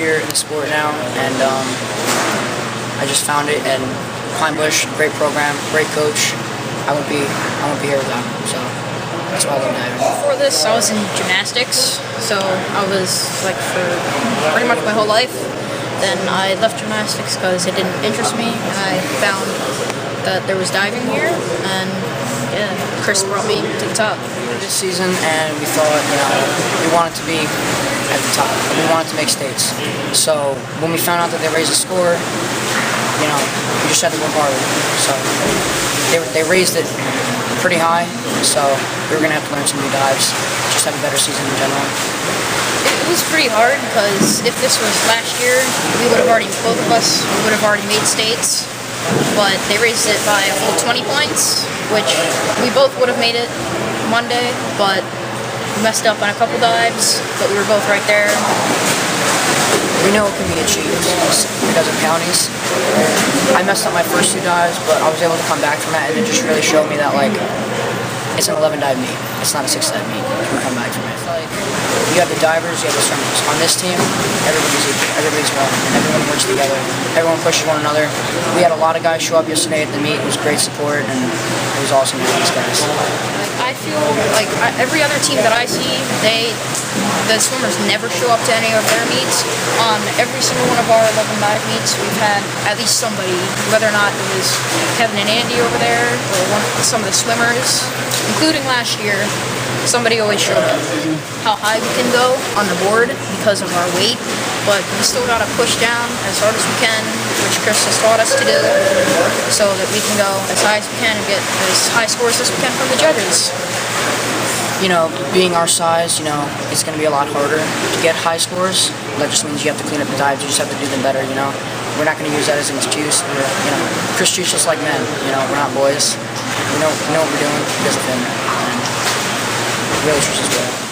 year in the sport now, and I just found it. And Klein Bush, great program, great coach. I won't be here without him. So that's why I love diving. Before this, I was in gymnastics, so I was like for pretty much my whole life. Then I left gymnastics because it didn't interest me, and I found that there was diving here, and yeah, Chris brought me to the top. This season, and we thought, we wanted to be at the top. We wanted to make states. So when we found out that they raised the score, we just had to work harder. So they raised it pretty high, so we were going to have to learn some new dives, just have a better season in general. It was pretty hard because if this was last year, both of us would have already made states, but they raised it by a full 20 points, which we both would have made it Monday, but we messed up on a couple dives, but we were both right there. We know it can be achieved because of counties. I messed up my first 2 dives, but I was able to come back from that, and it just really showed me that it's an 11 dive meet. It's not a 6 dive meet. You can come back from it. You have the divers, you have the swimmers. On this team, everybody's equal. Everybody's one, and everyone works together. Everyone pushes one another. We had a lot of guys show up yesterday at the meet. It was great support, and it was awesome to meet these guys. I feel like every other team that I see, the swimmers never show up to any of their meets. On every single one of our 11 dive meets, we've had at least somebody, whether or not it was Kevin and Andy over there, or some of the swimmers, including last year, somebody always showed up. How high we can go on the board because of our weight, but we still gotta push down as hard as we can, which Chris has taught us to do, so that we can go as high as we can and get as high scores as we can from the judges. Being our size, it's going to be a lot harder to get high scores. That just means you have to clean up the dives. You just have to do them better, We're not going to use that as an excuse. Chris treats us like men, We're not boys. We know what we're doing because of him. And he really treats us well.